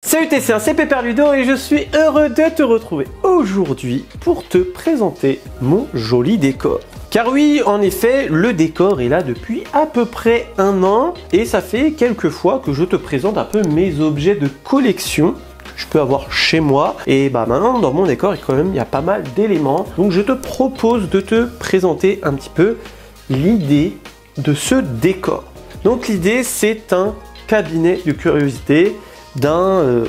Salut Tessin, c'est Pepper Ludo et je suis heureux de te retrouver aujourd'hui pour te présenter mon joli décor. Car oui, en effet, le décor est là depuis à peu près 1 an et ça fait quelques fois que je te présente un peu mes objets de collection que je peux avoir chez moi. Et bah maintenant, dans mon décor, il y a pas mal d'éléments. Donc je te propose de te présenter un petit peu l'idée de ce décor. Donc l'idée, c'est un cabinet de curiosité d'un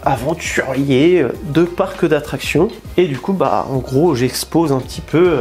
aventurier de parc d'attractions. Et du coup, bah en gros, j'expose un petit peu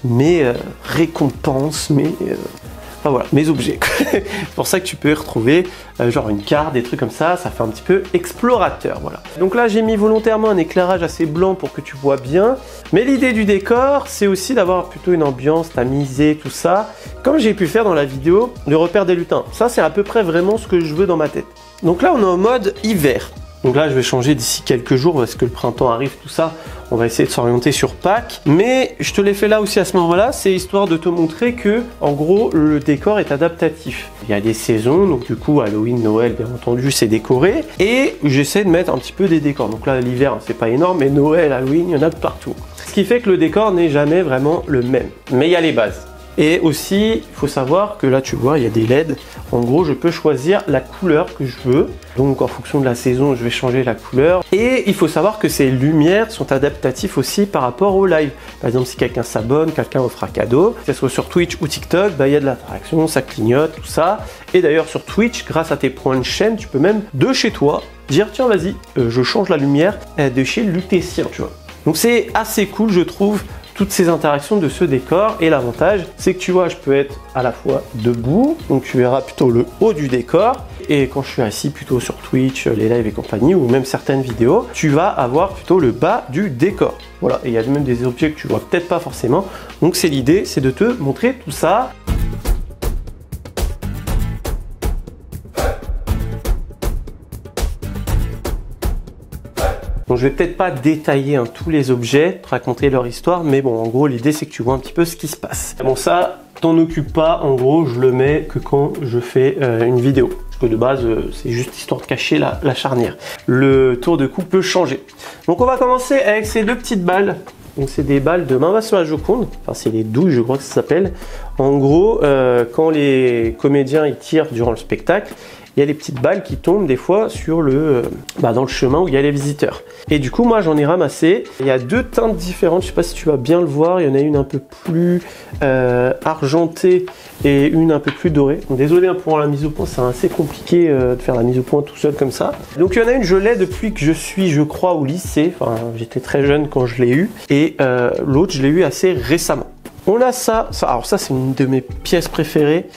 mes récompenses, enfin voilà, mes objets. C'est pour ça que tu peux y retrouver genre une carte, des trucs comme ça fait un petit peu explorateur, voilà. Donc là, j'ai mis volontairement un éclairage assez blanc pour que tu vois bien. Mais l'idée du décor, c'est aussi d'avoir plutôt une ambiance tamisée, tout ça, comme j'ai pu faire dans la vidéo Le repère des lutins. Ça, c'est à peu près vraiment ce que je veux dans ma tête. Donc là, on est en mode hiver. Donc là, je vais changer d'ici quelques jours parce que le printemps arrive, tout ça. On va essayer de s'orienter sur Pâques. Mais je te l'ai fait là aussi à ce moment-là. C'est histoire de te montrer que, en gros, le décor est adaptatif. Il y a des saisons, donc du coup, Halloween, Noël, bien entendu, c'est décoré. Et j'essaie de mettre un petit peu des décors. Donc là, l'hiver, c'est pas énorme, mais Noël, Halloween, il y en a partout. Ce qui fait que le décor n'est jamais vraiment le même. Mais il y a les bases. Et aussi, il faut savoir que là, tu vois, il y a des LED. En gros, je peux choisir la couleur que je veux. Donc, en fonction de la saison, je vais changer la couleur. Et il faut savoir que ces lumières sont adaptatives aussi par rapport au live. Par exemple, si quelqu'un s'abonne, quelqu'un offre un cadeau, que ce soit sur Twitch ou TikTok, bah, il y a de l'interaction, ça clignote, tout ça. Et d'ailleurs, sur Twitch, grâce à tes points de chaîne, tu peux même, de chez toi, dire, tiens, vas-y, je change la lumière de chez Lutétien, tu vois. Donc, c'est assez cool, je trouve, toutes ces interactions de ce décor. Et l'avantage, c'est que tu vois, je peux être à la fois debout, donc tu verras plutôt le haut du décor, et quand je suis assis plutôt sur Twitch, les lives et compagnie, ou même certaines vidéos, tu vas avoir plutôt le bas du décor. Voilà, et il y a même des objets que tu vois peut-être pas forcément. Donc c'est l'idée, c'est de te montrer tout ça. Donc je vais peut-être pas détailler tous les objets, te raconter leur histoire, mais bon, en gros, l'idée c'est que tu vois un petit peu ce qui se passe. Bon, ça, t'en occupe pas, en gros, je le mets que quand je fais une vidéo. Parce que de base, c'est juste histoire de cacher la charnière. Le tour de cou peut changer. Donc on va commencer avec ces 2 petites balles. Donc c'est des balles de Maman sur la Joconde, enfin c'est les douilles, je crois que ça s'appelle. En gros, quand les comédiens ils tirent durant le spectacle, il y a des petites balles qui tombent des fois sur dans le chemin où il y a les visiteurs. Et du coup, moi, j'en ai ramassé. Il y a 2 teintes différentes. Je sais pas si tu vas bien le voir. Il y en a une un peu plus argentée et une un peu plus dorée. Donc, désolé pour la mise au point. C'est assez compliqué de faire la mise au point tout seul comme ça. Donc, il y en a une, je l'ai depuis que je suis, je crois, au lycée. Enfin, j'étais très jeune quand je l'ai eu. Et l'autre, je l'ai eu assez récemment. On a ça. Alors ça, c'est une de mes pièces préférées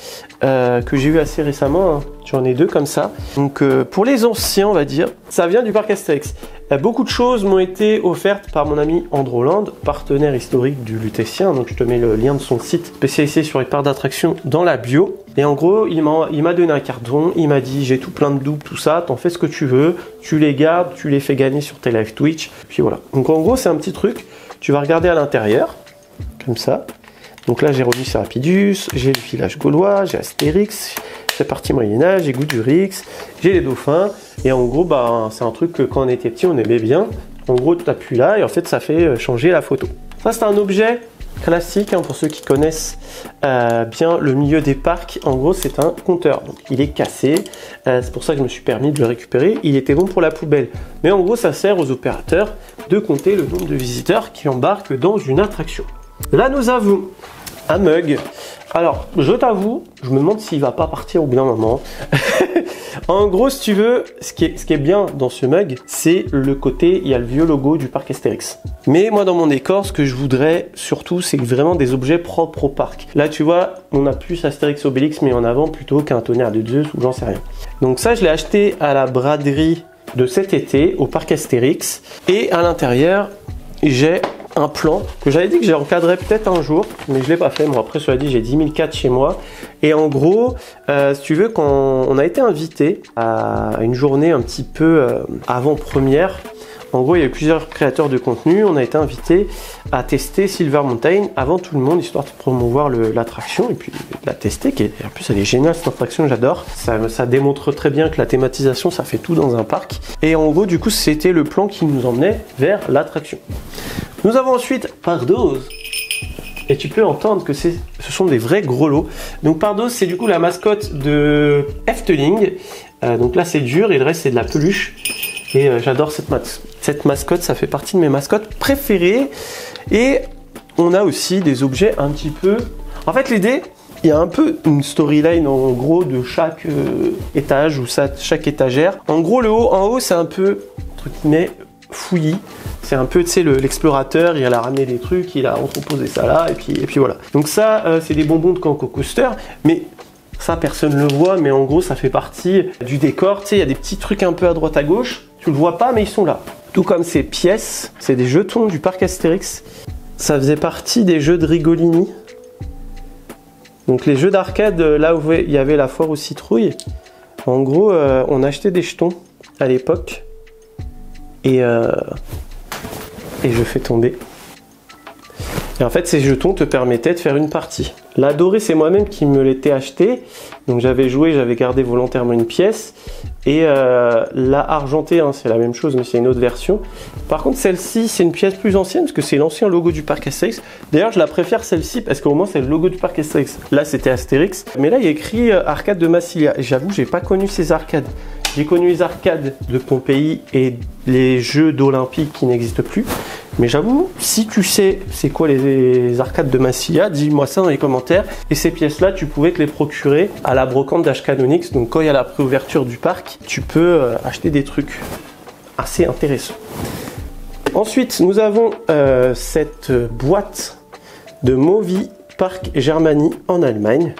que j'ai eu assez récemment. Hein. J'en ai 2 comme ça. Donc pour les anciens, on va dire, ça vient du parc Astérix. Beaucoup de choses m'ont été offertes par mon ami Androland, partenaire historique du Lutétien. Donc je te mets le lien de son site spécialisé sur les parcs d'attractions dans la bio. Et en gros, il m'a donné un carton. Il m'a dit, j'ai tout plein de doubles, tout ça. T'en fais ce que tu veux. Tu les gardes, tu les fais gagner sur tes live Twitch. Puis voilà. Donc en gros, c'est un petit truc. Tu vas regarder à l'intérieur, comme ça. Donc là, j'ai revu Serapidus, j'ai le village gaulois, j'ai Astérix, j'ai partie Moyen-Âge, j'ai Goudurix, j'ai les dauphins. Et en gros, bah, c'est un truc que quand on était petit, on aimait bien. En gros, tu appuies là et en fait, ça fait changer la photo. Ça, c'est un objet classique pour ceux qui connaissent bien le milieu des parcs. En gros, c'est un compteur. Donc, il est cassé. C'est pour ça que je me suis permis de le récupérer. Il était bon pour la poubelle. Mais en gros, ça sert aux opérateurs de compter le nombre de visiteurs qui embarquent dans une attraction. Là, nous avons un mug. Alors, je t'avoue, je me demande s'il va pas partir au bout d'un moment. En gros, si tu veux, ce qui est bien dans ce mug, c'est le côté, il y a le vieux logo du parc Astérix. Mais moi, dans mon décor, ce que je voudrais surtout, c'est vraiment des objets propres au parc. Là, tu vois, on a plus Astérix Obélix mis en avant plutôt qu'un tonnerre de Zeus ou j'en sais rien. Donc ça, je l'ai acheté à la braderie de cet été au parc Astérix. Et à l'intérieur, j'ai un plan que j'avais dit que j'encadrerais peut-être un jour, mais je l'ai pas fait. Bon, après, cela dit, j'ai 10 000 4 chez moi. Et en gros, si tu veux, quand on a été invité à une journée un petit peu avant-première, En gros, il y a eu plusieurs créateurs de contenu. On a été invités à tester Silver Mountain avant tout le monde, histoire de promouvoir l'attraction et puis de la tester. En plus, elle est géniale cette attraction, j'adore. Ça démontre très bien que la thématisation, ça fait tout dans un parc. Et en gros, du coup, c'était le plan qui nous emmenait vers l'attraction. Nous avons ensuite Pardoz. Et tu peux entendre que ce sont des vrais gros lots. Donc Pardoz, c'est du coup la mascotte de Efteling. Donc là, c'est dur et le reste, c'est de la peluche. Et j'adore cette mascotte, ça fait partie de mes mascottes préférées. Et on a aussi des objets un petit peu... En fait, l'idée, il y a un peu une storyline en gros de chaque étage ou chaque étagère. En gros, en haut, c'est un peu, entre guillemets, fouillis. C'est un peu, tu sais, l'explorateur, il a ramené des trucs, il a entreposé ça là, et puis voilà. Donc ça, c'est des bonbons de Canco Coaster, mais ça, personne ne le voit, mais en gros, ça fait partie du décor. Tu sais, il y a des petits trucs un peu à droite à gauche, tu le vois pas, mais ils sont là. Tout comme ces pièces, c'est des jetons du parc Astérix. Ça faisait partie des jeux de Rigolini. Donc les jeux d'arcade, là où il y avait la foire aux citrouilles, en gros, on achetait des jetons à l'époque. Et je fais tomber. Et en fait, ces jetons te permettaient de faire une partie. La dorée, c'est moi-même qui me l'étais acheté. Donc j'avais joué, j'avais gardé volontairement une pièce. Et la argentée, hein, c'est la même chose, mais c'est une autre version. Par contre, celle-ci, c'est une pièce plus ancienne, parce que c'est l'ancien logo du parc Astérix. D'ailleurs, je la préfère celle-ci, parce qu'au moins, c'est le logo du parc Astérix. Là, c'était Astérix. Mais là, il y a écrit arcade de Massilia. Et j'avoue, j'ai pas connu ces arcades. J'ai connu les arcades de Pompéi et les jeux d'Olympique qui n'existent plus. Mais j'avoue, si tu sais c'est quoi les arcades de Massilia, dis-moi ça dans les commentaires. Et ces pièces-là, tu pouvais te les procurer à la brocante d'H-Canonix. Donc quand il y a la préouverture du parc, tu peux acheter des trucs assez intéressants. Ensuite, nous avons cette boîte de Movie Park Germany en Allemagne.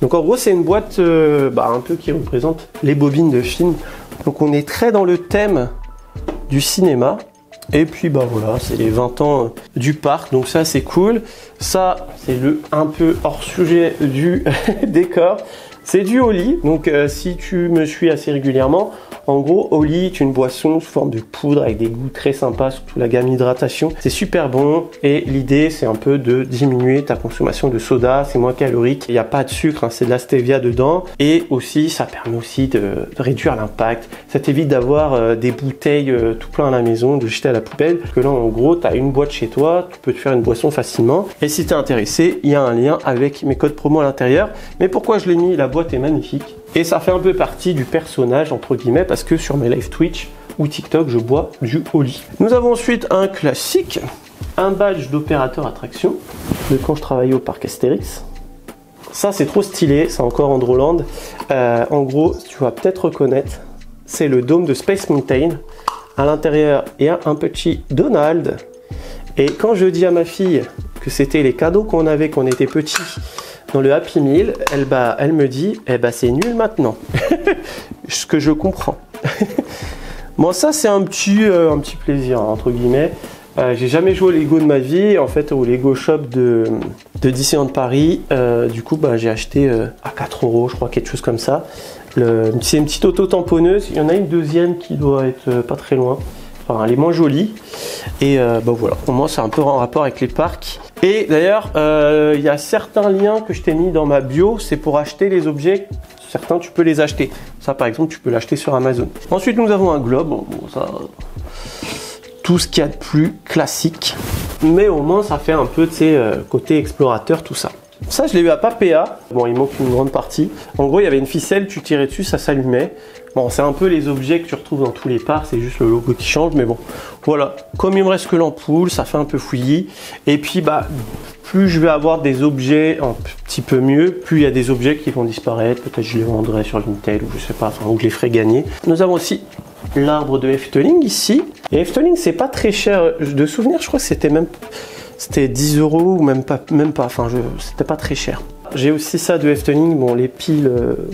Donc en gros, c'est une boîte un peu qui représente les bobines de films. Donc on est très dans le thème du cinéma. Et puis voilà, c'est les 20 ans du parc, donc ça c'est cool. Ça, c'est le un peu hors sujet du décor. C'est du Oli, donc si tu me suis assez régulièrement, en gros, Oli est une boisson sous forme de poudre avec des goûts très sympas, surtout la gamme hydratation. C'est super bon et l'idée, c'est un peu de diminuer ta consommation de soda, c'est moins calorique. Il n'y a pas de sucre, hein, c'est de la stevia dedans. Et aussi, ça permet aussi de réduire l'impact. Ça t'évite d'avoir des bouteilles tout plein à la maison, de jeter à la poubelle. Parce que là, en gros, tu as une boîte chez toi, tu peux te faire une boisson facilement. Et si tu es intéressé, il y a un lien avec mes codes promo à l'intérieur. Mais pourquoi je l'ai mis? La boîte est magnifique. Et ça fait un peu partie du personnage, entre guillemets, parce que sur mes live Twitch ou TikTok, je bois du Oli. Nous avons ensuite un classique, un badge d'opérateur attraction, de quand je travaillais au parc Astérix. Ça, c'est trop stylé, c'est encore Androland. En gros, tu vas peut-être reconnaître, c'est le dôme de Space Mountain. À l'intérieur, il y a un petit Donald. Et quand je dis à ma fille que c'était les cadeaux qu'on avait quand on était petit, dans le Happy Meal, elle me dit c'est nul maintenant. Ce que je comprends. Bon, ça c'est un petit plaisir, hein, entre guillemets. J'ai jamais joué au Lego de ma vie, en fait au Lego Shop de Disneyland Paris. Du coup j'ai acheté à 4 €, je crois, quelque chose comme ça. C'est une petite auto-tamponneuse. Il y en a une deuxième qui doit être pas très loin. Enfin, elle est moins jolie. Et voilà, pour moi c'est un peu en rapport avec les parcs. Et d'ailleurs, il y a certains liens que je t'ai mis dans ma bio, c'est pour acheter les objets. Certains, tu peux les acheter. Ça, par exemple, tu peux l'acheter sur Amazon. Ensuite, nous avons un globe. Bon, ça, tout ce qu'il y a de plus classique. Mais au moins, ça fait un peu, tu sais, côté explorateur, tout ça. Ça, je l'ai eu à Papéa. Bon, il manque une grande partie. En gros, il y avait une ficelle, tu tirais dessus, ça s'allumait. Bon, c'est un peu les objets que tu retrouves dans tous les parcs, c'est juste le logo qui change, mais bon, voilà. Comme il me reste que l'ampoule, ça fait un peu fouillis. Et puis, plus je vais avoir des objets un petit peu mieux, plus il y a des objets qui vont disparaître. Peut-être je les vendrai sur Vinted ou je sais pas, enfin, ou je les ferai gagner. Nous avons aussi l'arbre de Efteling ici. Et Efteling, c'est pas très cher. De souvenir, je crois que c'était 10 € ou même pas. Enfin, c'était pas très cher. J'ai aussi ça de Efteling. Bon, les piles,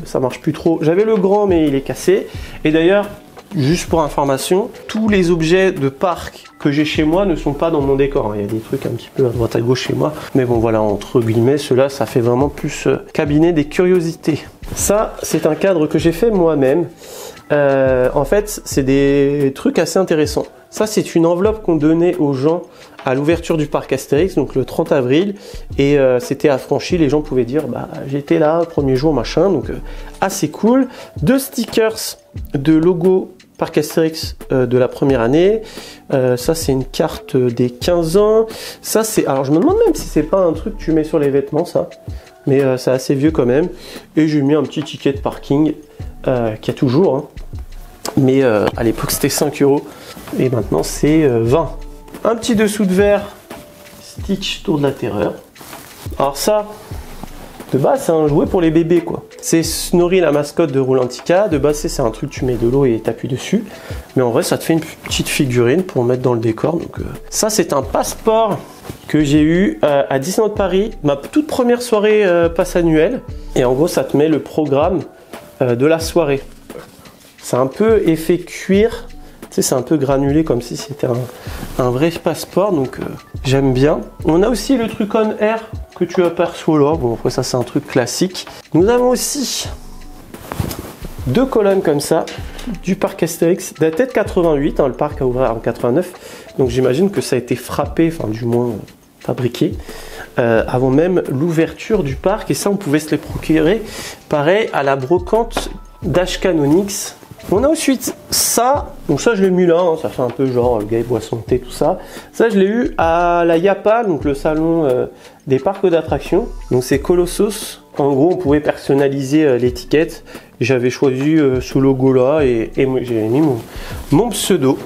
ça marche plus trop. J'avais le grand, mais il est cassé. Et d'ailleurs, juste pour information, tous les objets de parc que j'ai chez moi ne sont pas dans mon décor. Il y a des trucs un petit peu à droite à gauche chez moi. Mais bon, voilà, entre guillemets, ceux-là, ça fait vraiment plus cabinet des curiosités. Ça, c'est un cadre que j'ai fait moi-même. en fait, c'est des trucs assez intéressants. Ça, c'est une enveloppe qu'on donnait aux gens à l'ouverture du parc Astérix, donc le 30 avril. Et c'était affranchi, les gens pouvaient dire bah, j'étais là, premier jour, machin. Donc assez cool. 2 stickers de logo parc Astérix de la première année. Ça, c'est une carte des 15 ans. Ça, c'est. Alors, je me demande même si c'est pas un truc que tu mets sur les vêtements, ça. Mais c'est assez vieux quand même. Et j'ai mis un petit ticket de parking qu'il y a toujours. Hein. Mais à l'époque, c'était 5 €. Et maintenant, c'est 20. Un petit dessous de verre. Stitch Tour de la Terreur. Alors ça, de base, c'est un jouet pour les bébés, quoi. C'est Snorri, la mascotte de Roulantica. De base, c'est un truc, tu mets de l'eau et t'appuies dessus. Mais en vrai, ça te fait une petite figurine pour mettre dans le décor. Donc, ça, c'est un passeport que j'ai eu à Disneyland Paris. Ma toute première soirée passe annuelle. Et en gros, ça te met le programme de la soirée. C'est un peu effet cuir. Tu sais, c'est un peu granulé comme si c'était un vrai passeport. Donc, j'aime bien. On a aussi le truc on air que tu aperçois là. Bon, après, ça, c'est un truc classique. Nous avons aussi 2 colonnes comme ça du parc Astérix, daté de 88. Hein, le parc a ouvert en 89. Donc, j'imagine que ça a été frappé, enfin, du moins fabriqué, avant même l'ouverture du parc. Et ça, on pouvait se les procurer. Pareil, à la brocante d'Ashkanonix. On a ensuite ça, donc ça je l'ai mis là, hein, ça fait un peu genre le gars boit son thé, tout ça. Ça je l'ai eu à la Yapa, donc le salon des parcs d'attractions. Donc c'est Colossus. En gros, on pouvait personnaliser l'étiquette. J'avais choisi ce logo là et j'ai mis mon pseudo.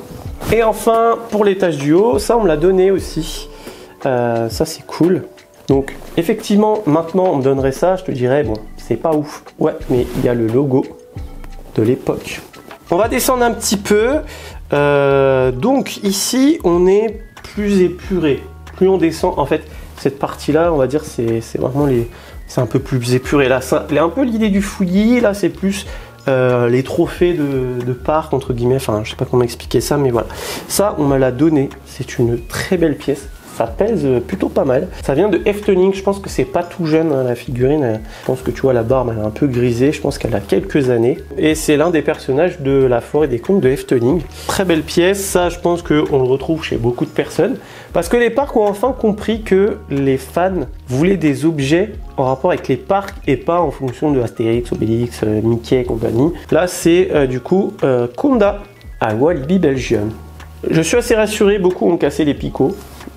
Et enfin, pour l'étage du haut, ça on me l'a donné aussi. Ça c'est cool. Donc effectivement, maintenant on me donnerait ça, je te dirais, bon, c'est pas ouf. Ouais, mais il y a le logo de l'époque. On va descendre un petit peu. Donc ici, on est plus épuré. Plus on descend, en fait, cette partie-là, on va dire, c'est vraiment c'est un peu plus épuré. Là, ça, un peu l'idée du fouillis. Là, c'est plus les trophées de parc, entre guillemets. Enfin, je sais pas comment expliquer ça, mais voilà. Ça, on me l'a donné. C'est une très belle pièce. Ça pèse plutôt pas mal. Ça vient de Efteling. Je pense que c'est pas tout jeune, hein, la figurine. Je pense que tu vois la barbe, elle est un peu grisée. Je pense qu'elle a quelques années. Et c'est l'un des personnages de la Forêt des Contes de Efteling. Très belle pièce. Ça, je pense qu'on le retrouve chez beaucoup de personnes. Parce que les parcs ont enfin compris que les fans voulaient des objets en rapport avec les parcs et pas en fonction de Astérix, Obélix, Mickey et compagnie. Là, c'est du coup Conda à Walibi Belgium. Je suis assez rassuré. Beaucoup ont cassé les picots.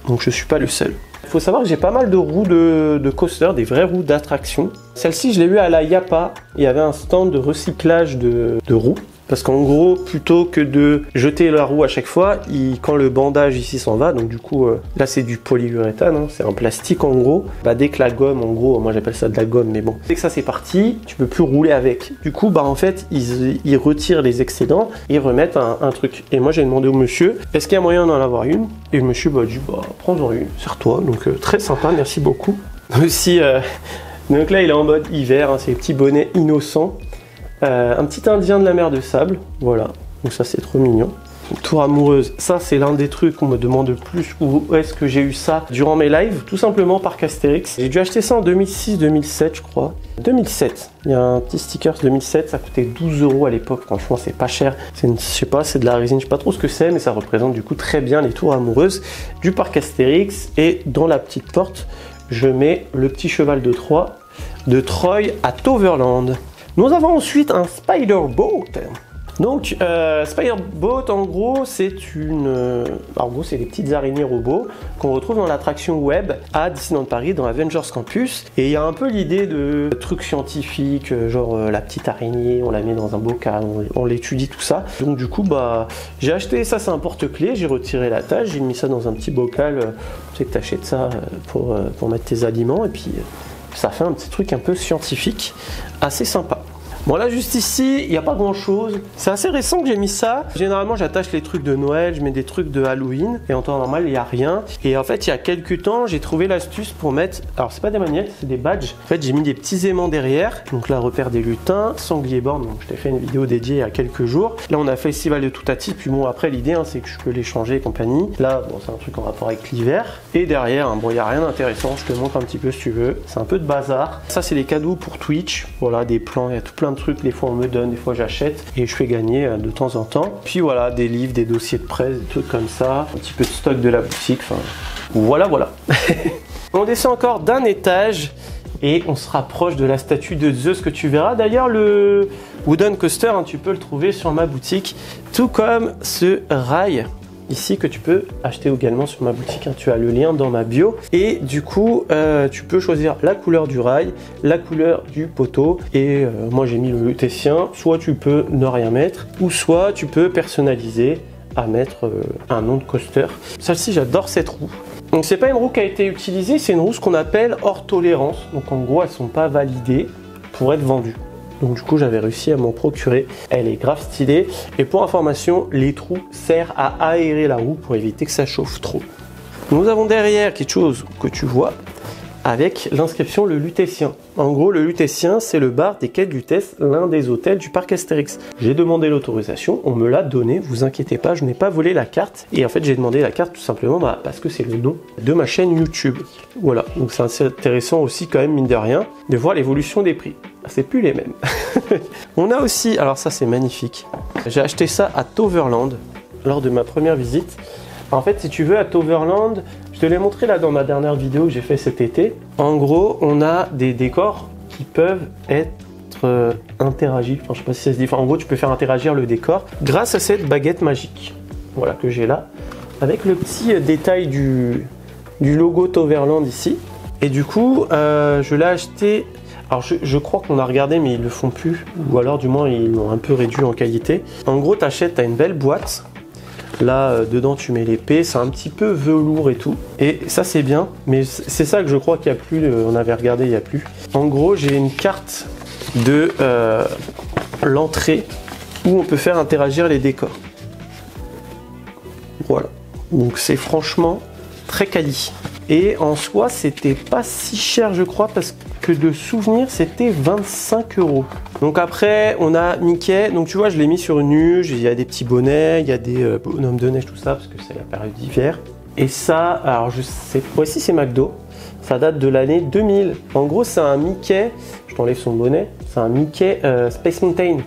Donc je ne suis pas le seul. Il faut savoir que j'ai pas mal de roues de coaster, des vraies roues d'attraction. Celle-ci, je l'ai eu à la Yapa. Il y avait un stand de recyclage de roues. Parce qu'en gros, plutôt que de jeter la roue à chaque fois, quand le bandage ici s'en va, donc du coup, là c'est du polyuréthane, hein, c'est un plastique en gros. Bah, dès que la gomme, en gros, moi j'appelle ça de la gomme, mais bon, dès que ça c'est parti, tu peux plus rouler avec. Du coup, bah en fait, ils retirent les excédents, ils remettent un truc. Et moi j'ai demandé au monsieur, est-ce qu'il y a moyen d'en avoir une? Et le monsieur m'a dit, bah prends-en une, sers-toi. Donc très sympa, merci beaucoup. Aussi, donc là il est en mode hiver, hein, c'est les petits bonnets innocents. Un petit indien de la mer de sable, voilà, donc ça c'est trop mignon. Tour amoureuse, ça c'est l'un des trucs qu'on me demande le plus, où est-ce que j'ai eu ça durant mes lives, tout simplement par Astérix. J'ai dû acheter ça en 2006-2007 je crois. 2007, il y a un petit sticker 2007, ça coûtait 12 € à l'époque, franchement c'est pas cher. Je sais pas, c'est de la résine, je sais pas trop ce que c'est, mais ça représente du coup très bien les tours amoureuses du parc Astérix. Et dans la petite porte, je mets le petit cheval de Troie de Troy à Toverland. Nous avons ensuite un Spider Boat. Donc, Spider Boat, en gros, c'est des petites araignées robots qu'on retrouve dans l'attraction web à Disneyland Paris, dans Avengers Campus. Et il y a un peu l'idée de trucs scientifiques, genre la petite araignée, on la met dans un bocal, on l'étudie, tout ça. Donc, du coup, bah, j'ai acheté ça, c'est un porte-clés, j'ai retiré la tâche, j'ai mis ça dans un petit bocal. Tu sais que tu achètes ça pour mettre tes aliments, et puis ça fait un petit truc un peu scientifique, assez sympa. Bon là juste ici, il n'y a pas grand chose. C'est assez récent que j'ai mis ça. Généralement j'attache les trucs de Noël, je mets des trucs de Halloween. Et en temps normal il n'y a rien. Et en fait il y a quelques temps j'ai trouvé l'astuce pour mettre... Alors c'est pas des magnettes, c'est des badges. En fait j'ai mis des petits aimants derrière. Donc là repère des lutins, sanglier borgne. Donc je t'ai fait une vidéo dédiée il y a quelques jours. Là on a festival de Toutati. Puis bon après l'idée hein, c'est que je peux les changer et compagnie. Là bon c'est un truc en rapport avec l'hiver. Et derrière, hein, bon il n'y a rien d'intéressant. Je te montre un petit peu si tu veux. C'est un peu de bazar. Ça c'est les cadeaux pour Twitch. Voilà des plans, il y a tout plein de trucs, des fois on me donne, des fois j'achète et je fais gagner de temps en temps. Puis voilà, des livres, des dossiers de presse, des trucs comme ça, un petit peu de stock de la boutique, enfin voilà. On descend encore d'un étage et on se rapproche de la statue de Zeus que tu verras. D'ailleurs, le Wooden Coaster, hein, tu peux le trouver sur ma boutique, tout comme ce rail ici que tu peux acheter également sur ma boutique, hein. Tu as le lien dans ma bio et du coup tu peux choisir la couleur du rail, la couleur du poteau et moi j'ai mis le lutétien. Soit tu peux ne rien mettre ou soit tu peux personnaliser à mettre un nom de coaster. Celle-ci, j'adore cette roue. Donc c'est pas une roue qui a été utilisée, c'est une roue ce qu'on appelle hors tolérance. Donc en gros elles sont pas validées pour être vendues. Donc du coup j'avais réussi à m'en procurer. Elle est grave stylée. Et pour information, les trous servent à aérer la roue pour éviter que ça chauffe trop. Nous avons derrière quelque chose que tu vois avec l'inscription le Lutétien. En gros, le Lutétien, c'est le bar des quais de Lutèce, l'un des hôtels du parc Astérix. J'ai demandé l'autorisation, on me l'a donné, vous inquiétez pas, je n'ai pas volé la carte. Et en fait, j'ai demandé la carte tout simplement parce que c'est le nom de ma chaîne YouTube. Voilà, donc c'est assez intéressant aussi quand même, mine de rien, de voir l'évolution des prix. C'est plus les mêmes. On a aussi, alors ça c'est magnifique, j'ai acheté ça à Toverland lors de ma première visite. En fait, si tu veux, à Toverland, je te l'ai montré là dans ma dernière vidéo que j'ai fait cet été. En gros, on a des décors qui peuvent être interagis. Enfin, je sais pas si ça se dit. Enfin, en gros, tu peux faire interagir le décor grâce à cette baguette magique. Voilà, que j'ai là. Avec le petit détail du logo Toverland ici. Et du coup, je l'ai acheté. Alors, je crois qu'on a regardé, mais ils le font plus. Ou alors, du moins, ils l'ont un peu réduit en qualité. En gros, tu achètes, tu as une belle boîte. Là, dedans, tu mets l'épée, c'est un petit peu velours et tout. Et ça, c'est bien, mais c'est ça que je crois qu'il n'y a plus, on avait regardé, il n'y a plus. En gros, j'ai une carte de l'entrée où on peut faire interagir les décors. Voilà. Donc, c'est franchement très quali. Et en soi, c'était pas si cher, je crois, parce que de souvenir, c'était 25 €. Donc après, on a Mickey. Donc tu vois, je l'ai mis sur une huge. Il y a des petits bonnets, il y a des bonhommes de neige, tout ça, parce que c'est la période d'hiver. Et ça, alors je sais, voici c'est McDo. Ça date de l'année 2000. En gros, c'est un Mickey. Je t'enlève son bonnet. C'est un Mickey Space Mountain.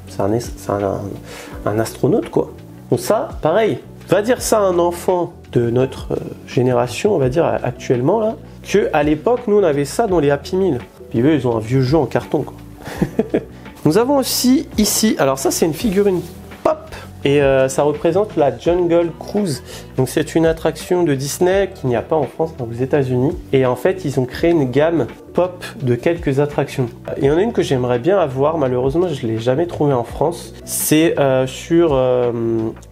C'est un astronaute, quoi. Donc ça, pareil. Va dire ça à un enfant de notre génération, on va dire actuellement là, que à l'époque nous on avait ça dans les Happy Meal. Puis eux ils ont un vieux jeu en carton quoi. Nous avons aussi ici, alors ça c'est une figurine pop et ça représente la Jungle Cruise. Donc c'est une attraction de Disney qu'il n'y a pas en France, aux États-Unis. Et en fait ils ont créé une gamme pop de quelques attractions. Il y en a une que j'aimerais bien avoir, malheureusement je ne l'ai jamais trouvée en France. C'est sur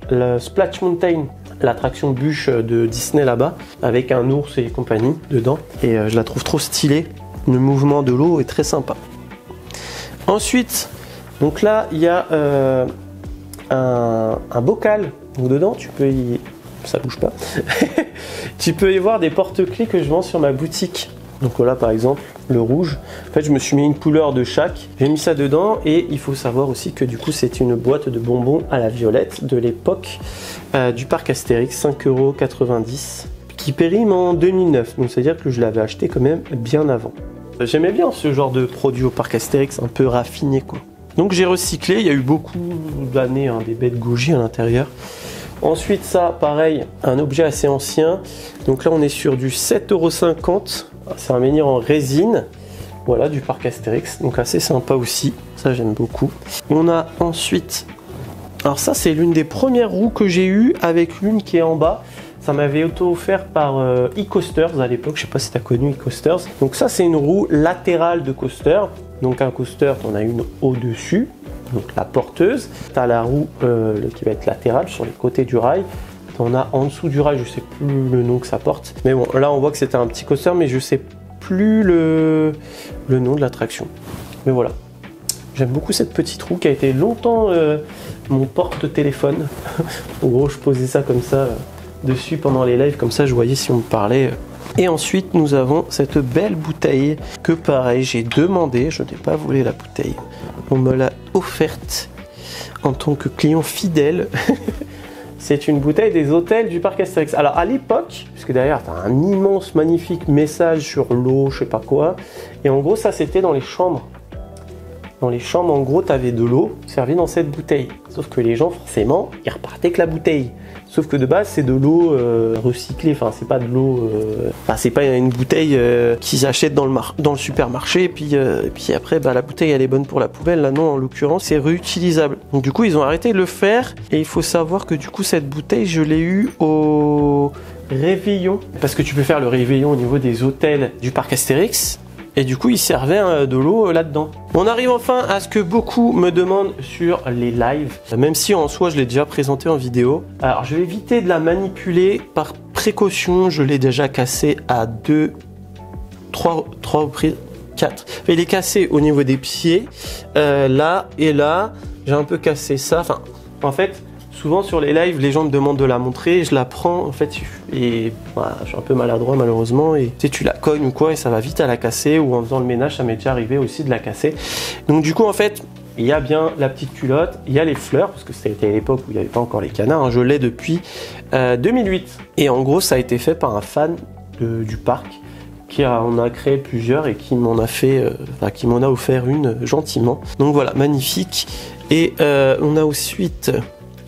le Splash Mountain, l'attraction bûche de Disney là-bas, avec un ours et compagnie dedans. Et je la trouve trop stylée. Le mouvement de l'eau est très sympa. Ensuite, donc là il y a un bocal. Donc dedans tu peux y... ça bouge pas. Tu peux y voir des porte-clés que je vends sur ma boutique. Donc voilà par exemple le rouge. En fait je me suis mis une couleur de chaque. J'ai mis ça dedans et il faut savoir aussi que du coup c'est une boîte de bonbons à la violette de l'époque du parc Astérix, 5,90 € qui périme en 2009. Donc c'est à dire que je l'avais acheté quand même bien avant. J'aimais bien ce genre de produit au parc Astérix un peu raffiné quoi. Donc j'ai recyclé, il y a eu beaucoup d'années, hein, des bêtes goujis à l'intérieur. Ensuite ça, pareil, un objet assez ancien. Donc là on est sur du 7,50 €. C'est un menhir en résine, voilà, du parc Astérix. Donc assez sympa aussi, ça j'aime beaucoup. On a ensuite, alors ça c'est l'une des premières roues que j'ai eues avec l'une qui est en bas. Ça m'avait auto-offert par E-Coasters à l'époque, je sais pas si tu as connu E-Coasters. Donc ça c'est une roue latérale de coaster. Donc un coaster, on a une au-dessus, donc la porteuse. Tu as la roue qui va être latérale sur les côtés du rail. Tu en as en dessous du rail, je sais plus le nom que ça porte. Mais bon, là on voit que c'était un petit coaster, mais je sais plus le nom de l'attraction. Mais voilà. J'aime beaucoup cette petite roue qui a été longtemps mon porte-téléphone. En gros, je posais ça comme ça dessus pendant les lives, comme ça je voyais si on me parlait. Et ensuite nous avons cette belle bouteille que pareil j'ai demandé, je n'ai pas volé la bouteille, on me l'a offerte en tant que client fidèle. C'est une bouteille des hôtels du parc Astérix. Alors à l'époque, puisque derrière tu as un immense magnifique message sur l'eau, je sais pas quoi, et en gros ça c'était dans les chambres. dans les chambres, en gros, tu avais de l'eau servie dans cette bouteille. Sauf que les gens, forcément, ils repartaient avec la bouteille. Sauf que de base, c'est de l'eau recyclée. Enfin, c'est pas de l'eau... Enfin, c'est pas une bouteille qu'ils achètent dans le supermarché. Et puis après, bah, la bouteille, elle est bonne pour la poubelle. Là, non, en l'occurrence, c'est réutilisable. Donc, du coup, ils ont arrêté de le faire. Et il faut savoir que, du coup, cette bouteille, je l'ai eue au Réveillon. Parce que tu peux faire le Réveillon au niveau des hôtels du parc Astérix. Et du coup, ils servaient de l'eau là-dedans. On arrive enfin à ce que beaucoup me demandent sur les lives, même si en soi, je l'ai déjà présenté en vidéo. Alors, je vais éviter de la manipuler par précaution. Je l'ai déjà cassé à 3 reprises, 4. Il est cassé au niveau des pieds, là et là. J'ai un peu cassé ça. Enfin, en fait... Souvent sur les lives, les gens me demandent de la montrer, je la prends en fait et voilà, je suis un peu maladroit malheureusement et tu la cognes ou quoi et ça va vite à la casser, ou en faisant le ménage ça m'est déjà arrivé aussi de la casser. Donc du coup en fait il y a bien la petite culotte, il y a les fleurs parce que c'était à l'époque où il n'y avait pas encore les canards, hein, je l'ai depuis 2008 et en gros ça a été fait par un fan du parc qui en a créé plusieurs et qui m'en a fait, qui m'en a offert une gentiment. Donc voilà, magnifique. Et on a ensuite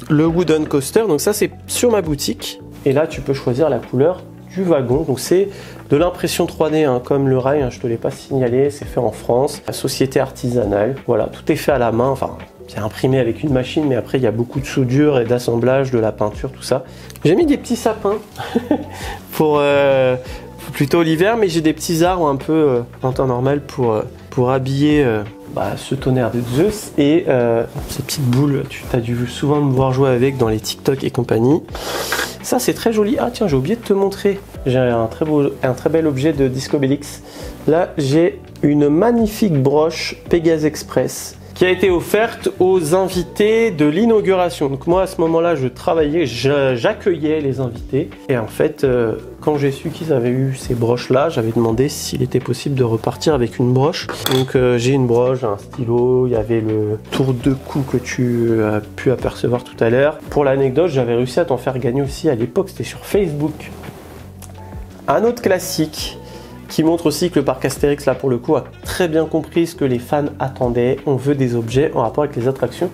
le Wooden Coaster, donc ça c'est sur ma boutique et là tu peux choisir la couleur du wagon, donc c'est de l'impression 3D hein, comme le rail, hein, je te l'ai pas signalé, c'est fait en France, la société artisanale, voilà, tout est fait à la main, enfin c'est imprimé avec une machine mais après il y a beaucoup de soudure et d'assemblage, de la peinture, tout ça. J'ai mis des petits sapins pour plutôt l'hiver, mais j'ai des petits arbres un peu en temps normal pour habiller ce tonnerre de Zeus et ces petites boules, tu as dû souvent me voir jouer avec dans les TikTok et compagnie. Ça c'est très joli. Ah tiens, j'ai oublié de te montrer. J'ai un très bel objet de Discobélix. Là j'ai une magnifique broche Pégase Express qui a été offerte aux invités de l'inauguration. Donc moi à ce moment-là je travaillais, j'accueillais les invités et en fait quand j'ai su qu'ils avaient eu ces broches là, j'avais demandé s'il était possible de repartir avec une broche. Donc j'ai une broche, un stylo, il y avait le tour de cou que tu as pu apercevoir tout à l'heure. Pour l'anecdote, j'avais réussi à t'en faire gagner aussi à l'époque, c'était sur Facebook. Un autre classique qui montre aussi que le parc Astérix, là pour le coup, a très bien compris ce que les fans attendaient. On veut des objets en rapport avec les attractions.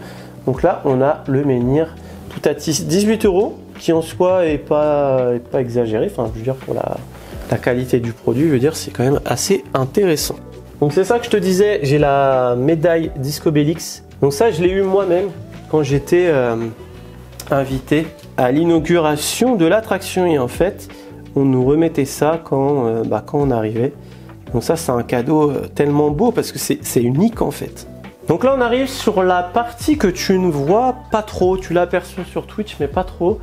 Donc là, on a le menhir tout à 18 €, qui en soi est pas exagéré. Enfin, je veux dire, pour la qualité du produit, je veux dire, c'est quand même assez intéressant. Donc c'est ça que je te disais, j'ai la médaille Discobélix. Donc ça, je l'ai eu moi-même quand j'étais invité à l'inauguration de l'attraction. Et en fait, on nous remettait ça quand on arrivait. Donc ça c'est un cadeau tellement beau parce que c'est unique en fait. Donc là on arrive sur la partie que tu ne vois pas trop, tu l'aperçois sur Twitch mais pas trop.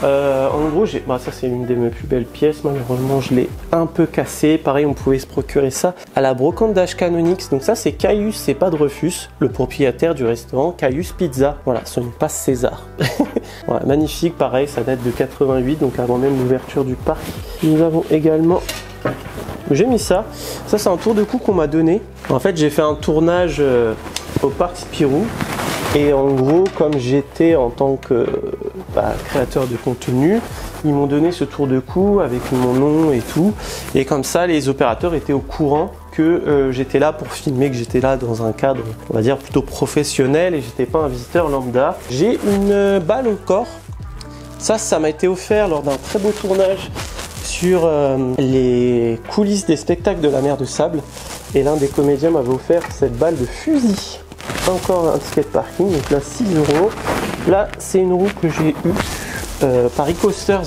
En gros ça c'est une de mes plus belles pièces, malheureusement je l'ai un peu cassé. Pareil, on pouvait se procurer ça à la brocante d'H Canonix. Donc ça c'est Caius, c'est pas de Refus, le propriétaire du restaurant Caius Pizza. Voilà, ce n'est pas César. Voilà, magnifique, pareil, ça date de 88, donc avant même l'ouverture du parc. Nous avons également, j'ai mis ça c'est un tour de cou qu'on m'a donné. En fait j'ai fait un tournage au parc Spirou et en gros comme j'étais en tant que créateur de contenu, ils m'ont donné ce tour de cou avec mon nom et tout, et comme ça les opérateurs étaient au courant que j'étais là pour filmer, que j'étais là dans un cadre on va dire plutôt professionnel et j'étais pas un visiteur lambda. J'ai une balle au corps, ça m'a été offert lors d'un très beau tournage sur les coulisses des spectacles de la mer de Sable et l'un des comédiens m'avait offert cette balle de fusil. Encore un ticket de parking, donc là 6 €. Là c'est une roue que j'ai eue Paris Coasters,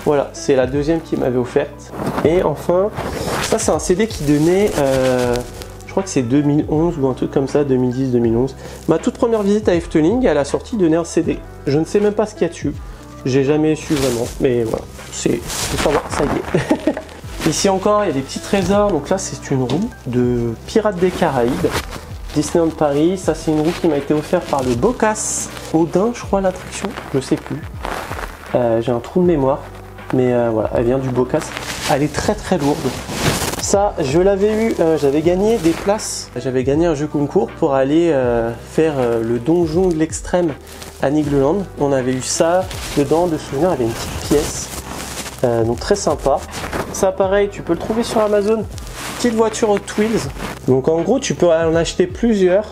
voilà, c'est la deuxième qui m'avait offerte. Et enfin ça c'est un CD qui donnait je crois que c'est 2011 ou un truc comme ça, 2010-2011. Ma toute première visite à Efteling, à la sortie donnait un CD. Je ne sais même pas ce qu'il y a dessus, j'ai jamais su vraiment, mais voilà, c'est savoir, ça y est. Ici encore il y a des petits trésors, donc là c'est une roue de Pirates des Caraïbes, Disneyland Paris. Ça c'est une roue qui m'a été offerte par le Bocas Odin, je crois l'attraction, je sais plus. J'ai un trou de mémoire, mais voilà, elle vient du Bocas. Elle est très très lourde. Ça, je l'avais eu, j'avais gagné des places, j'avais gagné un jeu concours pour aller faire le donjon de l'extrême à Nigloland. On avait eu ça dedans, de souvenir, il y avait une petite pièce, donc très sympa. Ça pareil, tu peux le trouver sur Amazon, petite voiture Hot Wheels. Donc en gros tu peux en acheter plusieurs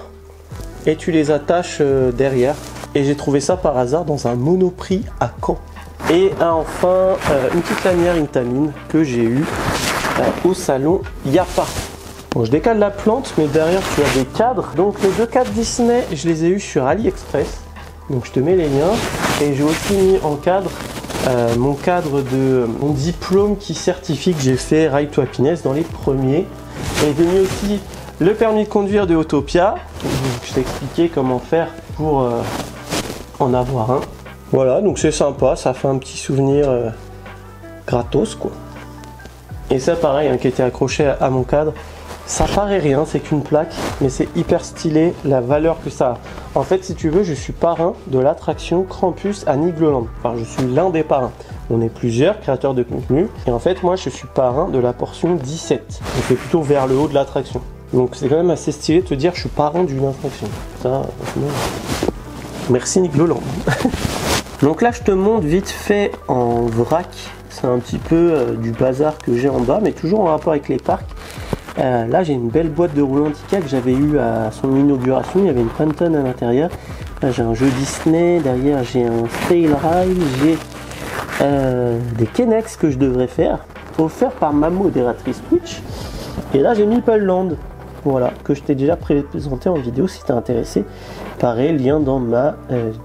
et tu les attaches derrière. Et j'ai trouvé ça par hasard dans un Monoprix à Caen. Et enfin, une petite lanière Intamin que j'ai eue au salon Yapa. Bon, je décale la plante, mais derrière tu as des cadres. Donc les 2 cadres Disney, je les ai eus sur AliExpress. Donc je te mets les liens. Et j'ai aussi mis en cadre mon cadre de mon diplôme qui certifie que j'ai fait Ride to Happiness dans les premiers. Et j'ai mis aussi le permis de conduire de Autopia. Donc, je t'ai expliqué comment faire pour en avoir un. Voilà, donc c'est sympa, ça fait un petit souvenir gratos quoi. Et ça pareil, hein, qui était accroché à mon cadre. Ça paraît rien, c'est qu'une plaque, mais c'est hyper stylé la valeur que ça a. En fait, si tu veux, je suis parrain de l'attraction Krampus à Nigloland. Enfin, je suis l'un des parrains. On est plusieurs créateurs de contenu. Et en fait, moi, je suis parrain de la portion 17. Donc, c'est plutôt vers le haut de l'attraction. Donc, c'est quand même assez stylé de te dire que je suis parrain d'une attraction. Ça, merci Nigloland. Donc là, je te montre vite fait en vrac. C'est un petit peu du bazar que j'ai en bas, mais toujours en rapport avec les parcs. Là j'ai une belle boîte de rouleau Antica que j'avais eu à son inauguration, il y avait une Phantom à l'intérieur. Là j'ai un jeu Disney, derrière j'ai un Sail Ride, j'ai des Kennex que je devrais faire, offert par ma modératrice Twitch. Et là j'ai Meeple Land, voilà, que je t'ai déjà présenté en vidéo si t'es intéressé. Pareil, lien dans ma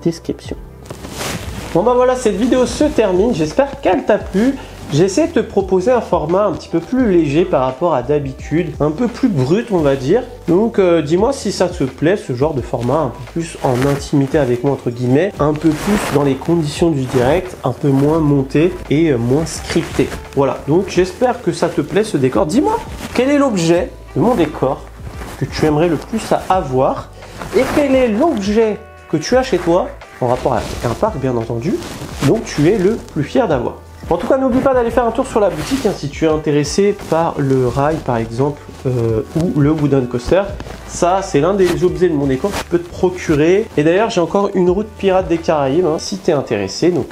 description. Bon bah voilà, cette vidéo se termine, j'espère qu'elle t'a plu. J'essaie de te proposer un format un petit peu plus léger par rapport à d'habitude, un peu plus brut on va dire. Donc dis-moi si ça te plaît, ce genre de format un peu plus en intimité avec moi entre guillemets, un peu plus dans les conditions du direct, un peu moins monté et moins scripté. Voilà, donc j'espère que ça te plaît ce décor. Dis-moi, quel est l'objet de mon décor que tu aimerais le plus à avoir et quel est l'objet que tu as chez toi, en rapport avec un parc bien entendu, dont tu es le plus fier d'avoir. En tout cas, n'oublie pas d'aller faire un tour sur la boutique hein, si tu es intéressé par le rail par exemple ou le wooden coaster. Ça, c'est l'un des objets de mon décor que tu peux te procurer. Et d'ailleurs, j'ai encore une route pirate des Caraïbes hein, si tu es intéressé. Donc,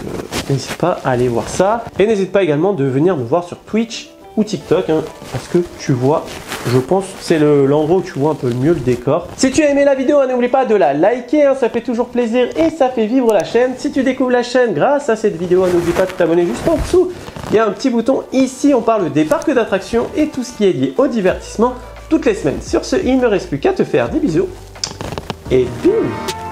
n'hésite pas à aller voir ça. Et n'hésite pas également de venir me voir sur Twitch ou TikTok hein, parce que tu vois, je pense c'est l'endroit où tu vois un peu mieux le décor. Si tu as aimé la vidéo, hein, n'oublie pas de la liker, hein, ça fait toujours plaisir et ça fait vivre la chaîne. Si tu découvres la chaîne grâce à cette vidéo, n'oublie pas de t'abonner juste en dessous. Il y a un petit bouton ici, on parle des parcs d'attractions et tout ce qui est lié au divertissement toutes les semaines. Sur ce, il ne me reste plus qu'à te faire des bisous et bim!